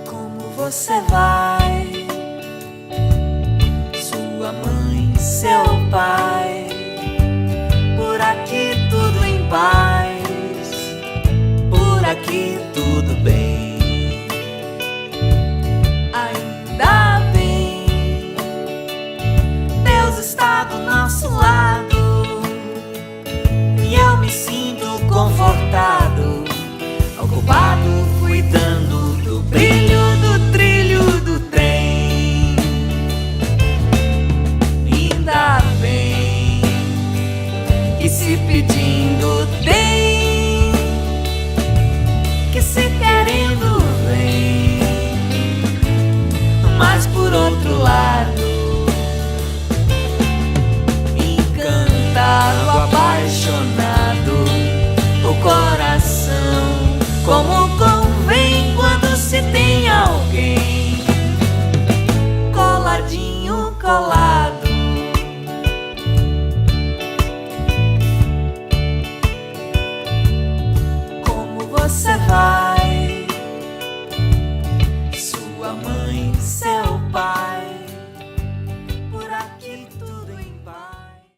Como você vai? Sua mãe, seu pai? Por aqui tudo em paz, por aqui tudo bem. Ainda bem, Deus está do nosso lado e eu me sinto confortado, ocupado cuidando do brilho do trilho do trem. Ainda bem que se pedindo tem.